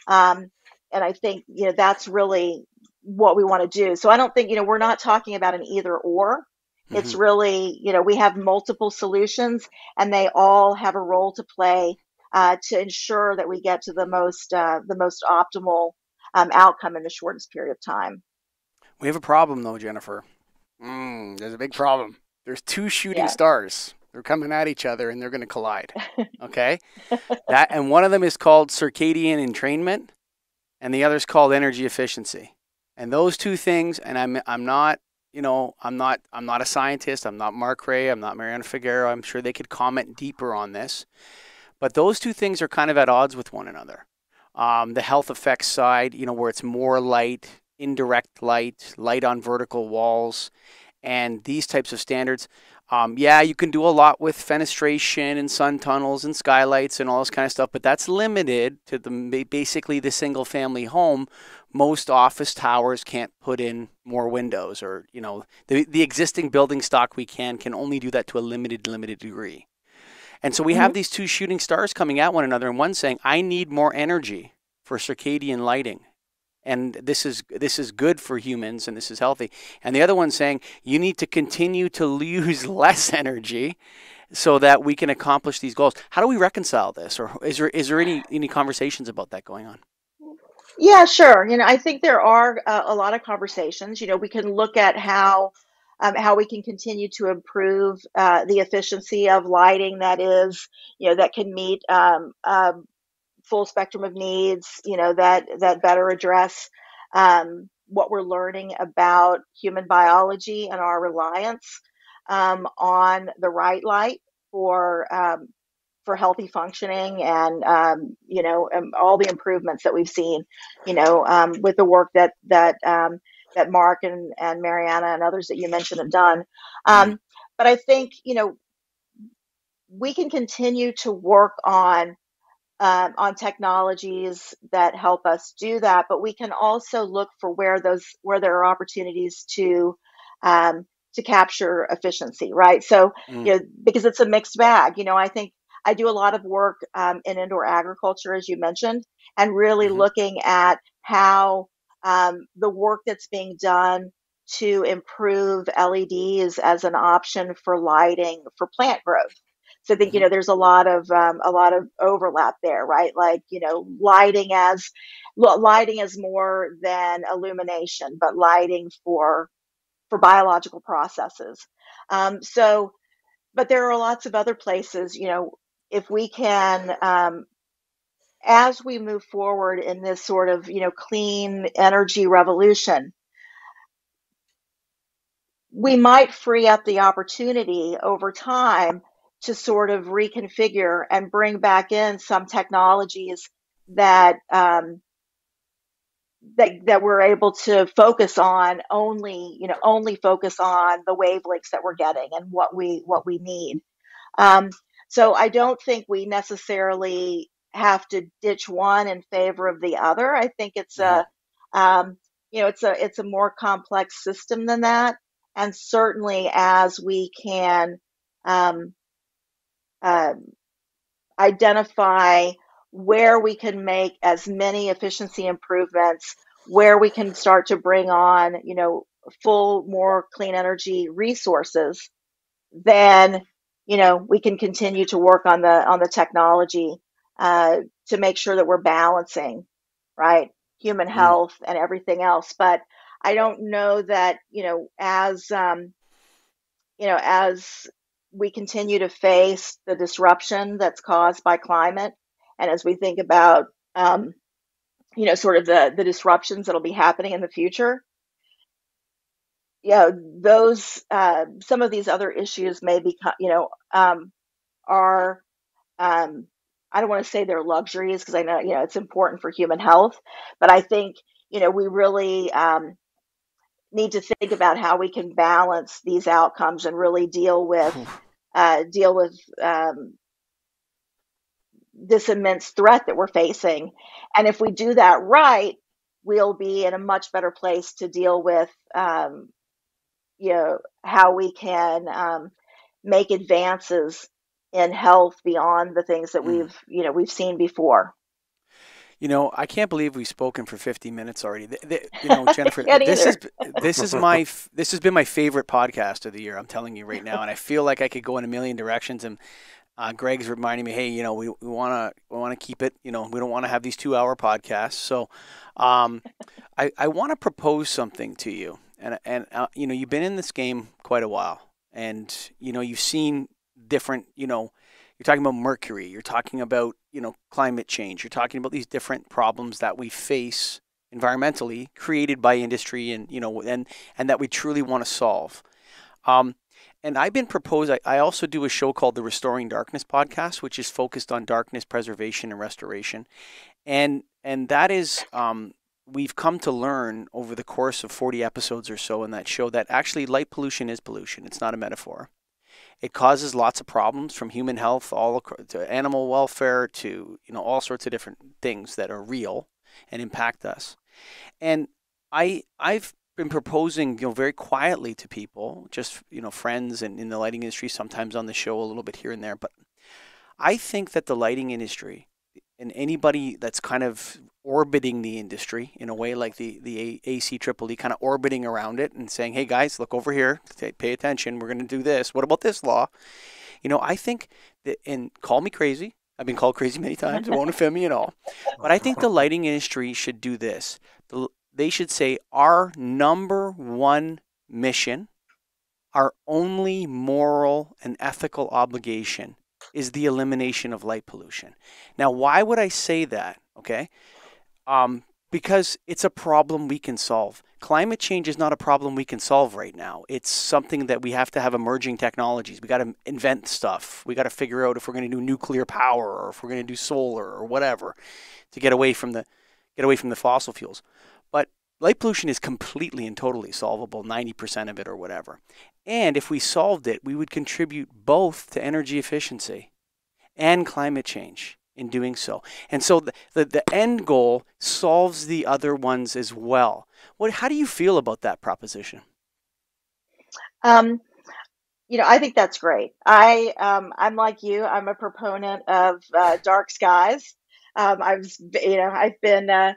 And I think, that's really what we want to do. So I don't think, we're not talking about an either or. It's really, we have multiple solutions and they all have a role to play to ensure that we get to the most optimal outcome in the shortest period of time. We have a problem though, Jennifer. There's a big problem. There's two shooting Yeah. stars. They're coming at each other and they're going to collide. Okay? And one of them is called circadian entrainment and the other is called energy efficiency. And those two things, and I'm not a scientist. I'm not Mark Ray. I'm not Mariana Figueroa. I'm sure they could comment deeper on this. But those two things are kind of at odds with one another. The health effects side, where it's more light, indirect light, light on vertical walls, and these types of standards. You can do a lot with fenestration and sun tunnels and skylights and all this kind of stuff, but that's limited to basically the single family home. Most office towers can't put in more windows, or the existing building stock we can only do that to a limited degree. And so we have these two shooting stars coming at one another, and one saying, I need more energy for circadian lighting. And this is good for humans, and this is healthy. And the other one saying, you need to continue to use less energy so that we can accomplish these goals. How do we reconcile this? Or is there any conversations about that going on? Yeah, sure. I think there are a lot of conversations. We can look at how we can continue to improve the efficiency of lighting that can meet full spectrum of needs, that better address what we're learning about human biology and our reliance on the right light for healthy functioning and all the improvements that we've seen, with the work that Mark and Mariana and others that you mentioned have done. But I think we can continue to work on technologies that help us do that, but we can also look for where there are opportunities to capture efficiency, right? So, because it's a mixed bag. I think I do a lot of work in indoor agriculture, as you mentioned, and really looking at how the work that's being done to improve LEDs as an option for lighting for plant growth. So I think, there's a lot of overlap there, right? Like, lighting as more than illumination, but lighting for biological processes. But there are lots of other places, if we can, as we move forward in this sort of, clean energy revolution, we might free up the opportunity over time to sort of reconfigure and bring back in some technologies that we're able to focus on only focus on the wavelengths that we're getting and what we need. So I don't think we necessarily have to ditch one in favor of the other. I think it's it's a more complex system than that. And certainly as we can identify where we can make as many efficiency improvements, where we can start to bring on, more clean energy resources, then, we can continue to work on the technology to make sure that we're balancing, right, human health and everything else. But I don't know that, as we continue to face the disruption that's caused by climate, and as we think about, sort of the disruptions that'll be happening in the future, those some of these other issues may become, are I don't want to say they're luxuries because I know it's important for human health, but I think we really need to think about how we can balance these outcomes and really deal with this immense threat that we're facing. And if we do that right, we'll be in a much better place to deal with, how we can make advances in health beyond the things that we've seen before. I can't believe we've spoken for 50 minutes already. Jennifer, this has been my favorite podcast of the year. I'm telling you right now, and I feel like I could go in a million directions. And Greg's reminding me, hey, we want to keep it. We don't want to have these 2-hour podcasts. So, I want to propose something to you. And you've been in this game quite a while, and you've seen different. You're talking about mercury. You're talking about climate change. You're talking about these different problems that we face environmentally, created by industry, and and that we truly want to solve. And I've been proposed. I also do a show called the Restoring Darkness podcast, which is focused on darkness preservation and restoration, and that is. We've come to learn over the course of 40 episodes or so in that show that actually light pollution is pollution. It's not a metaphor. It causes lots of problems, from human health to animal welfare to all sorts of different things that are real and impact us. And I've been proposing very quietly to people, just friends and in the lighting industry, sometimes on the show a little bit here and there. But I think that the lighting industry and anybody that's kind of orbiting the industry in a way, like the ACEEE kind of orbiting around it and saying, hey guys, look over here, pay attention, we're going to do this. What about this law? I think that, and call me crazy. I've been called crazy many times. It won't offend me at all. But I think the lighting industry should do this. They should say our number one mission, our only moral and ethical obligation is the elimination of light pollution. Now, why would I say that? Okay. Because it's a problem we can solve. Climate change is not a problem we can solve right now. It's something that we have to have emerging technologies. We got to invent stuff. We got to figure out if we're going to do nuclear power or if we're going to do solar or whatever to get away from the fossil fuels. But light pollution is completely and totally solvable, 90% of it or whatever. And if we solved it, we would contribute both to energy efficiency and climate change in doing so. And so the end goal solves the other ones as well. How do you feel about that proposition? I think that's great. I'm like you. I'm a proponent of dark skies. I've been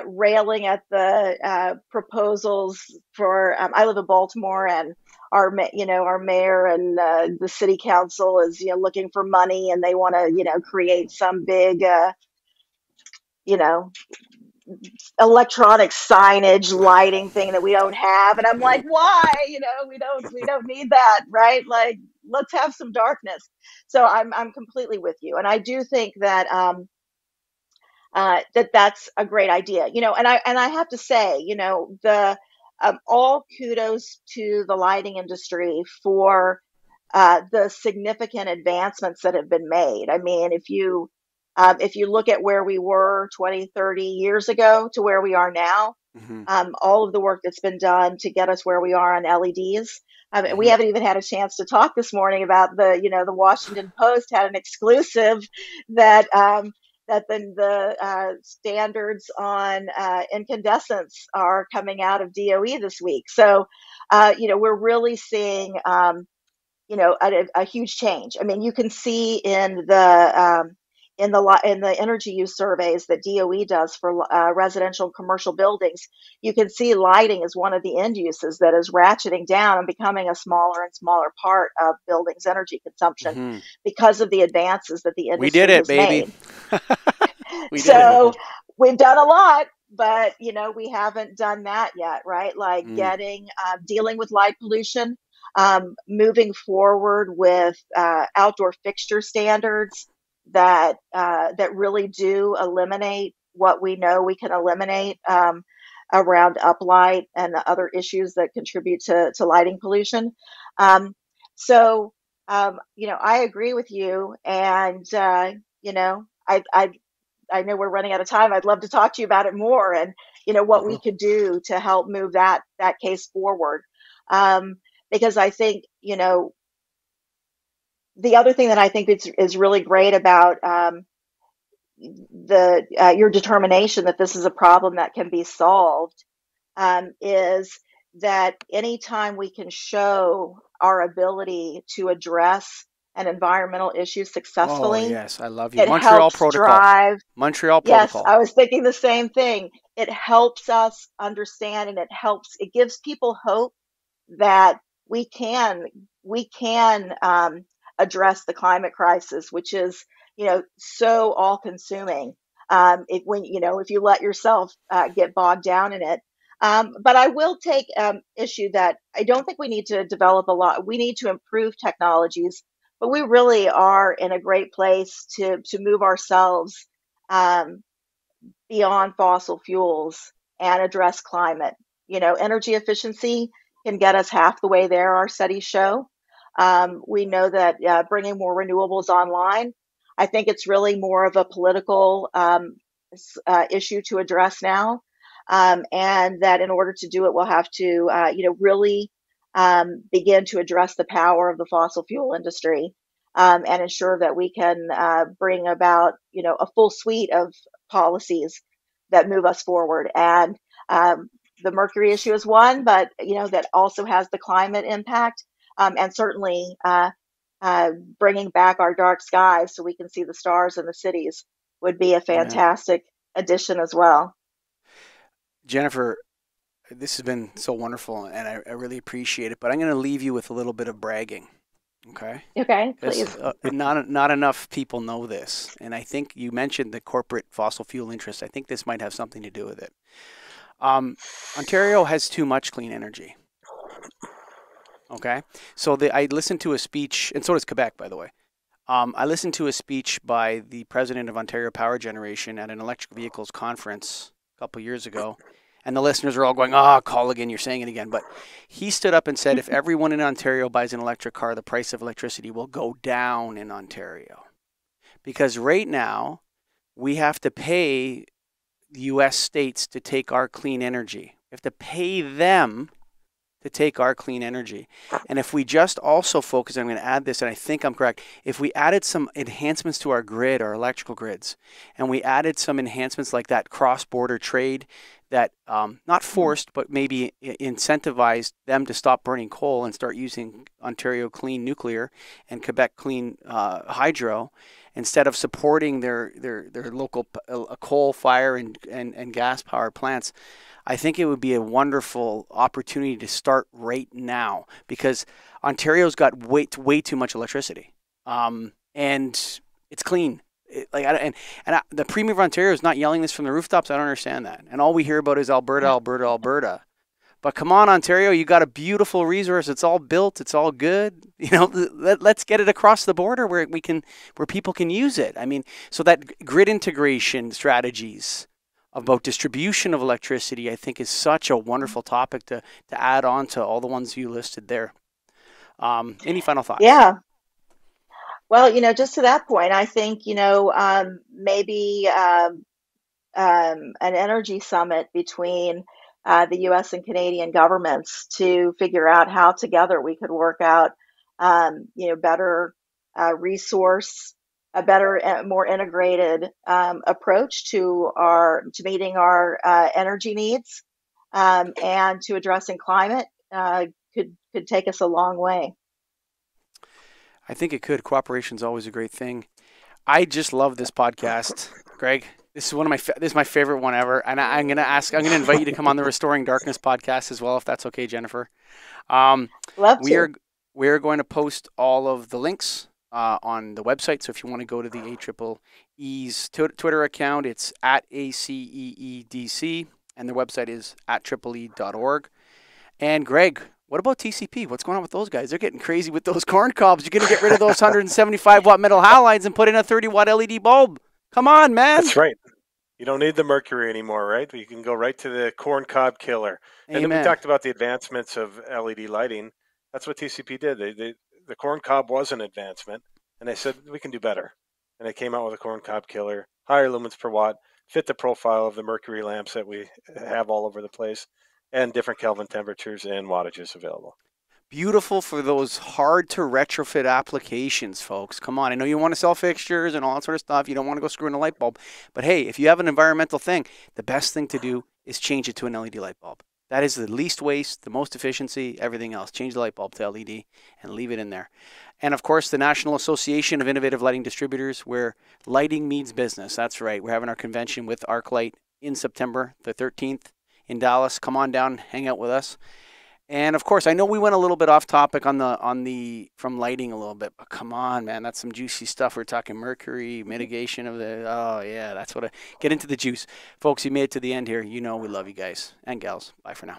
railing at the proposals for. I live in Baltimore, and our mayor and the city council is looking for money, and they want to create some big electronic signage lighting thing that we don't have. And I'm like, why? We don't need that, right? Like, let's have some darkness. So I'm completely with you. And I do think that that's a great idea. And I have to say, all kudos to the lighting industry for the significant advancements that have been made. I mean, if you look at where we were 20, 30 years ago to where we are now, all of the work that's been done to get us where we are on LEDs. We haven't even had a chance to talk this morning about the Washington Post had an exclusive that the standards on incandescents are coming out of DOE this week. So, we're really seeing, a huge change. I mean, you can see in the energy use surveys that DOE does for residential and commercial buildings, you can see lighting is one of the end uses that is ratcheting down and becoming a smaller and smaller part of buildings' energy consumption because of the advances that the industry has made. So we've done a lot, but we haven't done that yet, right? Like dealing with light pollution, moving forward with outdoor fixture standards that really do eliminate what we know we can eliminate around uplight and the other issues that contribute to lighting pollution. I agree with you, and I know we're running out of time. I'd love to talk to you about it more, and what we could do to help move that case forward. Because I think the other thing that I think is really great about your determination that this is a problem that can be solved is that anytime we can show our ability to address an environmental issue successfully, yes, I love you. it Montreal helps Protocol. drive. Montreal Yes, Protocol. I was thinking the same thing. It helps us understand, and it gives people hope that we can address the climate crisis, which is so all consuming. If you let yourself get bogged down in it. But I will take issue that I don't think we need to develop a lot. We need to improve technologies, but we really are in a great place to move ourselves beyond fossil fuels and address climate. Energy efficiency can get us half the way there, our studies show. We know that bringing more renewables online, I think it's really more of a political issue to address now. And that in order to do it, we'll have to, really begin to address the power of the fossil fuel industry and ensure that we can bring about, a full suite of policies that move us forward. And the mercury issue is one, but that also has the climate impact, and certainly bringing back our dark skies so we can see the stars in the cities would be a fantastic addition as well. Jennifer, this has been so wonderful, and I really appreciate it. But I'm going to leave you with a little bit of bragging. Okay. Okay, please. Not enough people know this, and I think you mentioned the corporate fossil fuel interest. I think this might have something to do with it. Ontario has too much clean energy. Okay, so I listened to a speech, and so does Quebec, by the way. I listened to a speech by the president of Ontario Power Generation at an electric vehicles conference a couple years ago, and the listeners are all going, call again, you're saying it again. But he stood up and said, if everyone in Ontario buys an electric car, the price of electricity will go down in Ontario. Because right now, we have to pay the U.S. states to take our clean energy. We have to pay them to take our clean energy. And if we just also focus, I'm going to add this, and I think I'm correct, if we added some enhancements to our grid, our electrical grids, and we added some enhancements like that cross-border trade that not forced, but maybe incentivized them to stop burning coal and start using Ontario clean nuclear and Quebec clean hydro, instead of supporting their local coal fire and gas power plants, I think it would be a wonderful opportunity to start right now, because Ontario's got way too much electricity, and it's clean. The Premier of Ontario is not yelling this from the rooftops. I don't understand that. And all we hear about is Alberta, Alberta, Alberta. But come on, Ontario, you got a beautiful resource. It's all built. It's all good. Let's get it across the border where people can use it. I mean, so that grid integration strategies about distribution of electricity, I think, is such a wonderful topic to add on to all the ones you listed there. Any final thoughts? Yeah. Well, just to that point, I think, maybe an energy summit between the U.S. and Canadian governments to figure out how together we could work out, better resource, a better, more integrated approach to meeting our energy needs and to addressing climate could take us a long way. I think it could. Cooperation is always a great thing. I just love this podcast, Greg. This is my favorite one ever, and I'm gonna invite you to come on the Restoring Darkness podcast as well, if that's okay, Jennifer. Love to. We are going to post all of the links on the website. So if you want to go to the ACEEE's Twitter account, it's at ACEEDC, and their website is at AAE.org. And Greg, what about TCP? What's going on with those guys? They're getting crazy with those corn cobs. You're going to get rid of those 175 watt metal halides and put in a 30 watt LED bulb. Come on, man. That's right. You don't need the mercury anymore, right? You can go right to the corn cob killer. Amen. And we talked about the advancements of LED lighting. That's what TCP did. The corn cob was an advancement, and they said we can do better. And they came out with a corn cob killer. higher lumens per watt, fit the profile of the mercury lamps that we have all over the place, and different Kelvin temperatures and wattages available. Beautiful for those hard to retrofit applications, folks. Come on. I know you want to sell fixtures and all that sort of stuff. You don't want to go screw in a light bulb. But hey, if you have an environmental thing, the best thing to do is change it to an LED light bulb. That is the least waste, the most efficiency, everything else. Change the light bulb to LED and leave it in there. And of course, the National Association of Innovative Lighting Distributors, where lighting means business. That's right. We're having our convention with ArcLight in September the 13th in Dallas. Come on down, hang out with us. And of course, I know we went a little bit off topic on the from lighting a little bit, but come on, man, that's some juicy stuff. We're talking mercury mitigation of the. Oh yeah, that's what I get into the juice, folks. You made it to the end here. You know we love you guys and gals. Bye for now.